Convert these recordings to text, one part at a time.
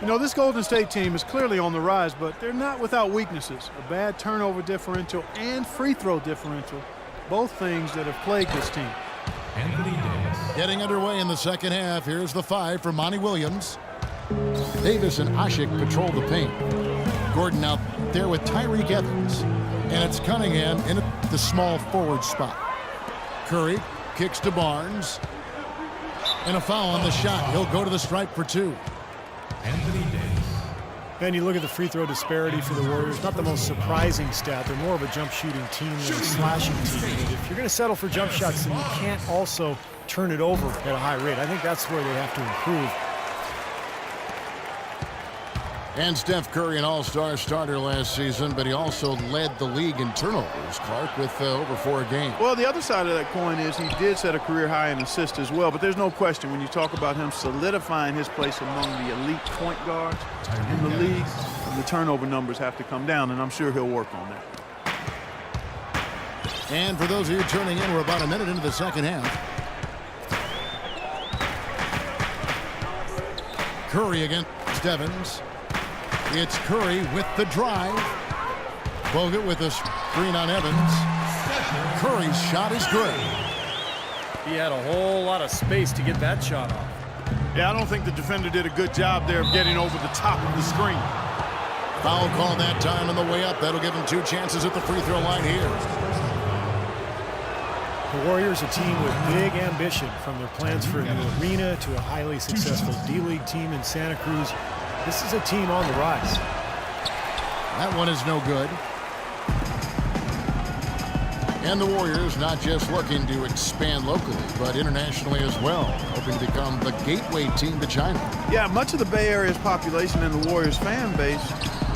You know, this Golden State team is clearly on the rise, but they're not without weaknesses. A bad turnover differential and free throw differential, both things that have plagued this team. Anthony Davis. Getting underway in the second half. Here's the 5 for Monty Williams. Davis and Asik patrol the paint. Gordon out there with Tyreke Evans. And it's Cunningham in the small forward spot. Curry kicks to Barnes. And a foul on the shot. He'll go to the stripe for 2. Anthony Davis. Ben, you look at the free throw disparity for the Warriors, not the most surprising stat. They're more of a jump shooting team than a slashing team. And if you're going to settle for jump shots, then you can't also turn it over at a high rate. I think that's where they have to improve. And Steph Curry, an all-star starter last season, but he also led the league in turnovers, Clark, with over 4 a game. Well, the other side of that coin is he did set a career high in assists as well, but there's no question when you talk about him solidifying his place among the elite point guards in the league, the turnover numbers have to come down, and I'm sure he'll work on that. And for those of you turning in, we're about a minute into the second half. Curry against Evans. It's Curry with the drive. Bogut with a screen on Evans. Curry's shot is good. He had a whole lot of space to get that shot off. Yeah, I don't think the defender did a good job there of getting over the top of the screen. Foul call that time on the way up. That'll give him 2 chances at the free throw line here. The Warriors, a team with big ambition, from their plans for a new arena to a highly successful D-League team in Santa Cruz. This is a team on the rise. That one is no good. And the Warriors not just looking to expand locally, but internationally as well, hoping to become the gateway team to China. Yeah, much of the Bay Area's population and the Warriors fan base,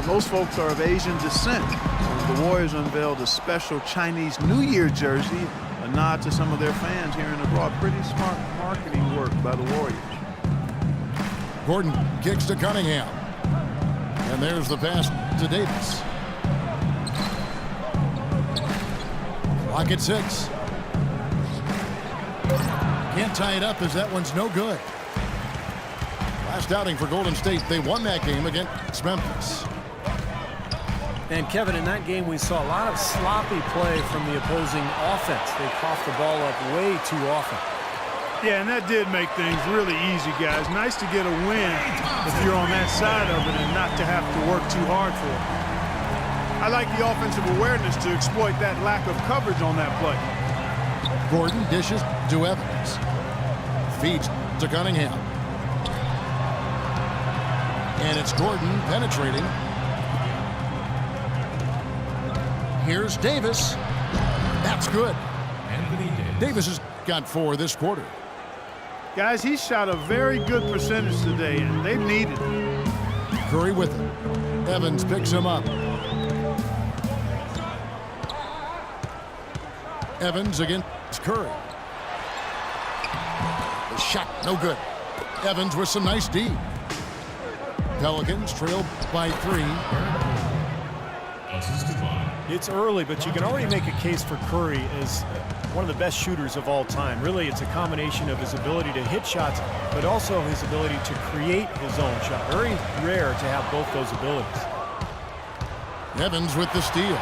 most folks are of Asian descent. The Warriors unveiled a special Chinese New Year jersey, a nod to some of their fans here and abroad. Pretty smart marketing work by the Warriors. Gordon kicks to Cunningham. And there's the pass to Davis. Clock at 6. Can't tie it up as that one's no good. Last outing for Golden State, they won that game against Memphis. And Kevin, in that game we saw a lot of sloppy play from the opposing offense. They coughed the ball up way too often. Yeah, and that did make things really easy, guys. Nice to get a win if you're on that side of it and not to have to work too hard for it. I like the offensive awareness to exploit that lack of coverage on that play. Gordon dishes to Evans. Feeds to Cunningham. And it's Gordon penetrating. Here's Davis. That's good. Anthony Davis. Davis has got 4 this quarter. Guys, he shot a very good percentage today, and they've needed it. Curry with him. Evans picks him up. Evans against Curry. The shot, no good. Evans with some nice D. Pelicans trail by 3. It's early, but you can already make a case for Curry as one of the best shooters of all time. Really, it's a combination of his ability to hit shots, but also his ability to create his own shot. Very rare to have both those abilities. Evans with the steal.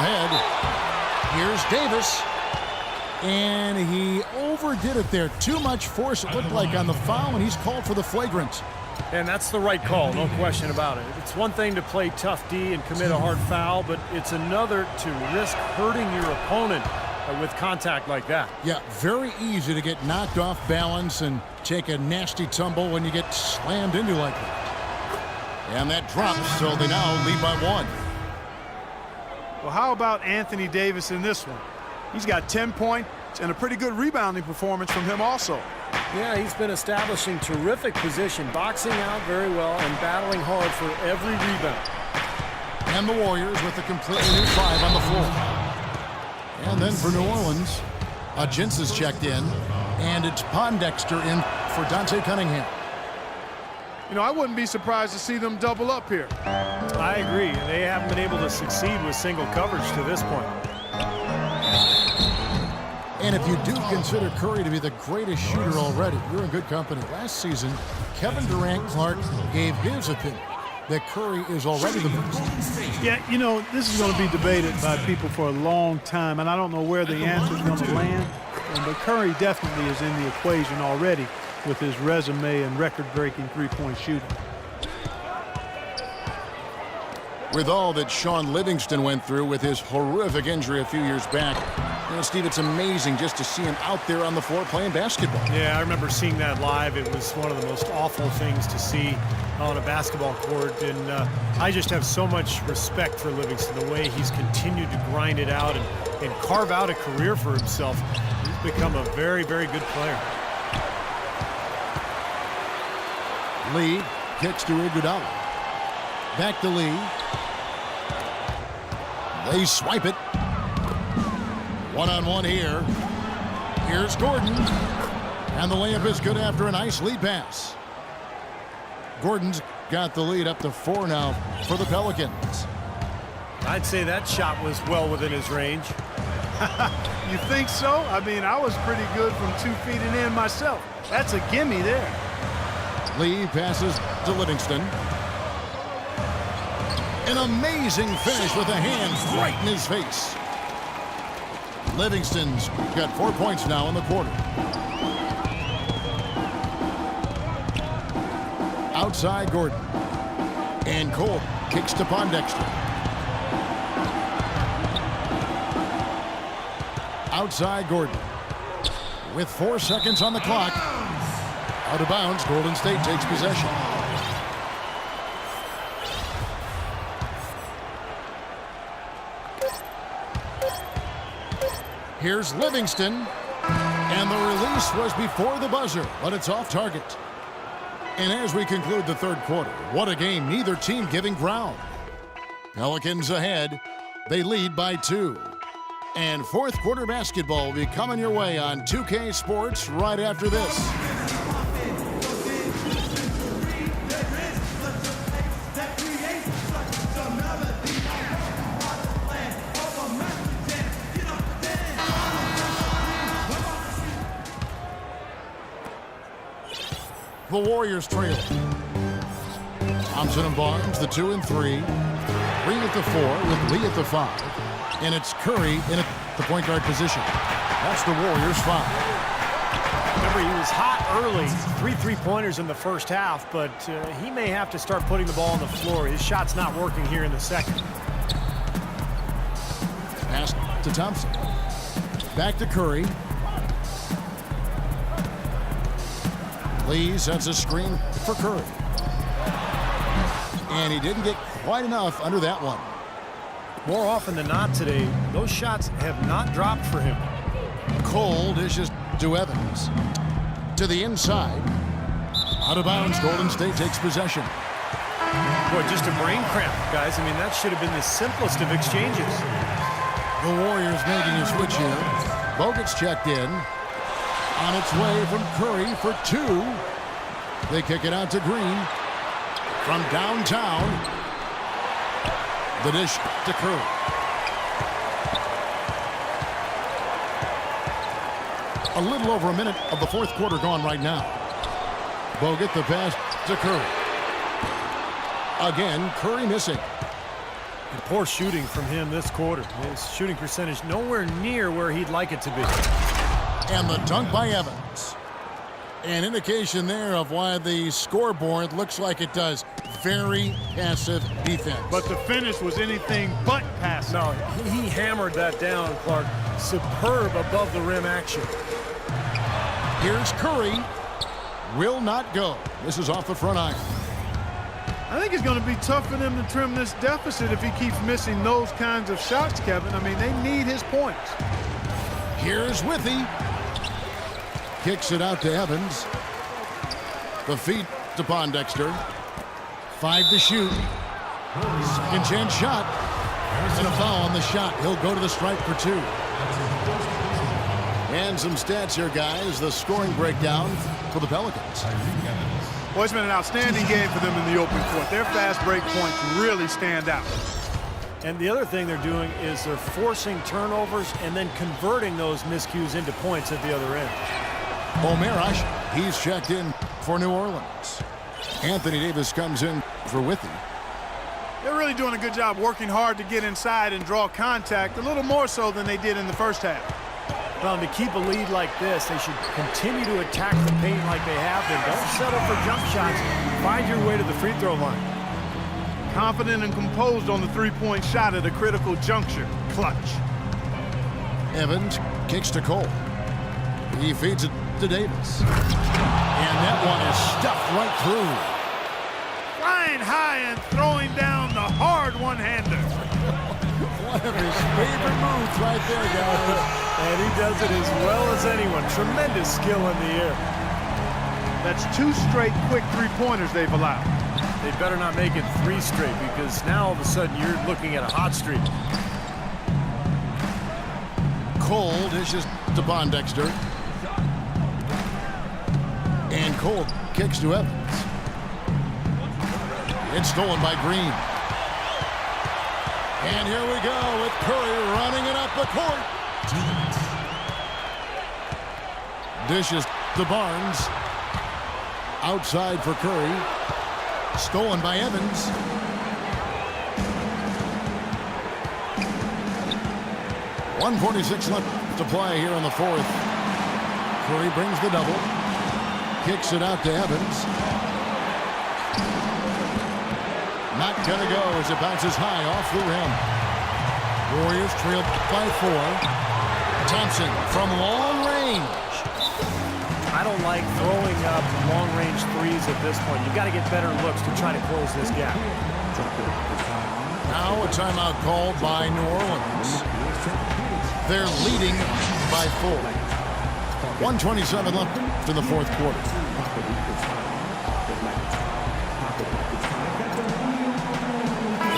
Ahead. Here's Davis. And he overdid it there. Too much force, it looked like, on the foul, and he's called for the flagrant. And that's the right call, no question about it. It's one thing to play tough D and commit a hard foul, but it's another to risk hurting your opponent with contact like that. Yeah, very easy to get knocked off balance and take a nasty tumble when you get slammed into like that. And that drops, so they now lead by 1. Well, how about Anthony Davis in this one? He's got 10 points and a pretty good rebounding performance from him also. Yeah, he's been establishing terrific position, boxing out very well and battling hard for every rebound. And the Warriors with a completely new 5 on the floor. And then for New Orleans, Gintz has checked in, and it's Pondexter in for Dante Cunningham. You know, I wouldn't be surprised to see them double up here. I agree. They haven't been able to succeed with single coverage to this point. And if you do consider Curry to be the greatest shooter already, you're in good company. Last season, Kevin Durant Clark gave his opinion that Curry is already the best. Yeah, you know, this is going to be debated by people for a long time, and I don't know where the answer is going to land. But Curry definitely is in the equation already with his resume and record-breaking three-point shooting. With all that Sean Livingston went through with his horrific injury a few years back, you know, Steve, it's amazing just to see him out there on the floor playing basketball. Yeah, I remember seeing that live. It was one of the most awful things to see on a basketball court, and I just have so much respect for Livingston, the way he's continued to grind it out and carve out a career for himself. He's become a very, very good player. Lee kicks to Iguodala. Back to Lee. They swipe it. One-on-one here. Here's Gordon. And the layup is good after a nice lead pass. Gordon's got the lead up to 4 now for the Pelicans. I'd say that shot was well within his range. You think so? I mean, I was pretty good from 2 feet and in myself. That's a gimme there. Lee passes to Livingston. An amazing finish with a hand right in his face. Livingston's got 4 points now in the quarter. Outside Gordon. And Cole kicks to Pondexter. Outside Gordon. With 4 seconds on the clock. Out of bounds, Golden State takes possession. Here's Livingston. And the release was before the buzzer, but it's off target. And as we conclude the third quarter, what a game, neither team giving ground. Pelicans ahead. They lead by 2. And fourth quarter basketball will be coming your way on 2K Sports right after this. The Warriors trail. Thompson and Barnes, the 2 and 3. Green at the 4 with Lee at the 5. And it's Curry in at the point guard position. That's the Warriors 5. Remember, he was hot early. 3 3-pointers in the first half, but he may have to start putting the ball on the floor. His shot's not working here in the second. Pass to Thompson. Back to Curry. Lee sets a screen for Curry. And he didn't get quite enough under that one. More often than not today, those shots have not dropped for him. Cole dishes to Evans. To the inside. Out of bounds, Golden State takes possession. Boy, just a brain cramp, guys. I mean, that should have been the simplest of exchanges. The Warriors making a switch here. Bogut's checked in. On its way from Curry for 2. They kick it out to Green. From downtown. The dish to Curry. A little over a minute of the fourth quarter gone right now. Bogut the pass to Curry. Again, Curry missing. And poor shooting from him this quarter. His shooting percentage nowhere near where he'd like it to be. And the dunk by Evans. An indication there of why the scoreboard looks like it does. Very passive defense. But the finish was anything but passive. No, he hammered that down, Clark. Superb above the rim action. Here's Curry. Will not go. This is off the front iron. I think it's going to be tough for them to trim this deficit if he keeps missing those kinds of shots, Kevin. I mean, they need his points. Here's Withy. Kicks it out to Evans. The feet to Pondexter. 5 to shoot. Second chance shot. And a foul on the shot. He'll go to the stripe for 2. And some stats here, guys. The scoring breakdown for the Pelicans. Well, it's been an outstanding game for them in the open court. Their fast break points really stand out. And the other thing they're doing is they're forcing turnovers and then converting those miscues into points at the other end. Omer Ashe, he's checked in for New Orleans. Anthony Davis comes in for Withey. They're really doing a good job working hard to get inside and draw contact, a little more so than they did in the first half. Well, to keep a lead like this, they should continue to attack the paint like they have been. Don't settle for jump shots. Find your way to the free throw line. Confident and composed on the three-point shot at a critical juncture. Clutch. Evans kicks to Cole. He feeds it to Davis. And that one is stuffed right through. Flying high and throwing down the hard one-hander. One of his favorite moves right there, guys. And he does it as well as anyone. Tremendous skill in the air. That's 2 straight quick three-pointers they've allowed. They better not make it 3 straight, because now all of a sudden you're looking at a hot streak. Cole dishes to Pondexter. And Cole kicks to Evans. It's stolen by Green. And here we go with Curry running it up the court. Dishes to Barnes. Outside for Curry. Stolen by Evans. .146 left to play here in the fourth. Curry brings the double. Kicks it out to Evans. Not gonna go as it bounces high off the rim. Warriors trail by 4. Thompson from long range. I don't like throwing up long-range threes at this point. You got to get better looks to try to close this gap. Now a timeout called by New Orleans. They're leading by 4. 1:27 left in the fourth quarter.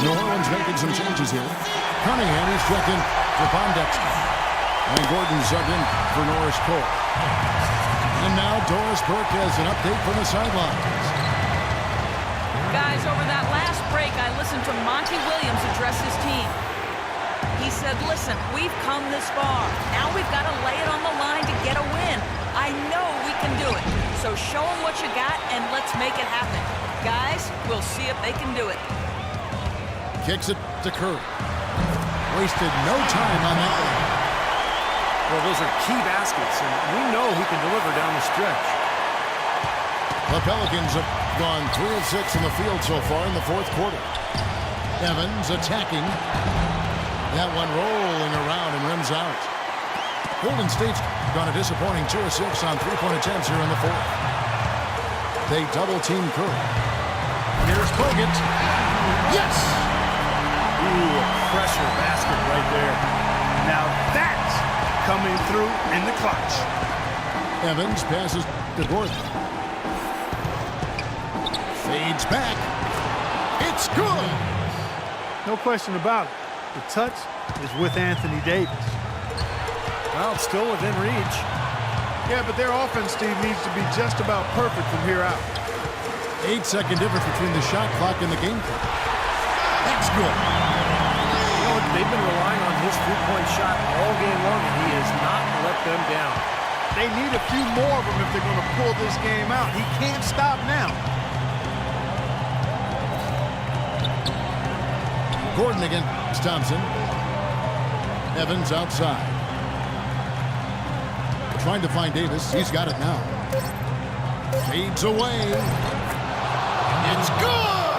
New Orleans making some changes here. Cunningham is checked in for Pondexter. And Gordon subbed in for Norris Cole. And now Doris Burke has an update from the sidelines. Guys, over that last break, I listened to Monty Williams address his team. He said, listen, we've come this far. Now we've got to lay it on the line to get a win. I know we can do it. So show them what you got and let's make it happen. Guys, we'll see if they can do it. Kicks it to Curry. Wasted no time on that one. Well, those are key baskets, and we know he can deliver down the stretch. The Pelicans have gone 3 of 6 in the field so far in the fourth quarter. Evans attacking. That one rolling around and rims out. Golden State's gone a disappointing 2 of 6 on three-point attempts here in the fourth. They double-team Curry. Here's Bogut. Yes! Ooh, a pressure basket right there. Now that's coming through in the clutch. Evans passes to Gordon. Fades back. It's good! No question about it. The touch is with Anthony Davis. Well, it's still within reach. Yeah, but their offense, Steve, needs to be just about perfect from here out. 8-second difference between the shot clock and the game clock. That's good. You know, they've been relying on his three-point shot all game long, and he has not let them down. They need a few more of them if they're going to pull this game out. He can't stop now. Gordon against Thompson. Evans outside. Trying to find Davis. He's got it now. Fades away. It's good!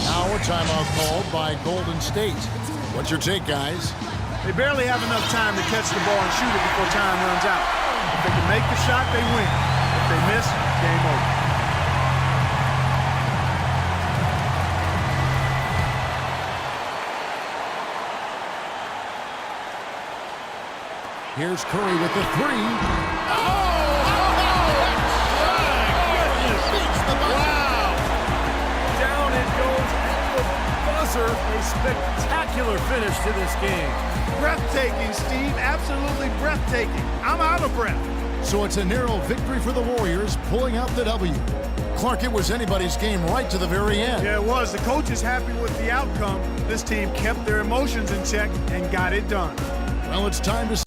Now a timeout called by Golden State. What's your take, guys? They barely have enough time to catch the ball and shoot it before time runs out. If they can make the shot, they win. If they miss, game over. Here's Curry with the 3. Wow! Down it goes at the buzzer. A spectacular finish to this game. Breathtaking, Steve. Absolutely breathtaking. I'm out of breath. So it's a narrow victory for the Warriors, pulling out the W. Clark, it was anybody's game right to the very end. Yeah, it was. The coach is happy with the outcome. This team kept their emotions in check and got it done. Well, it's time to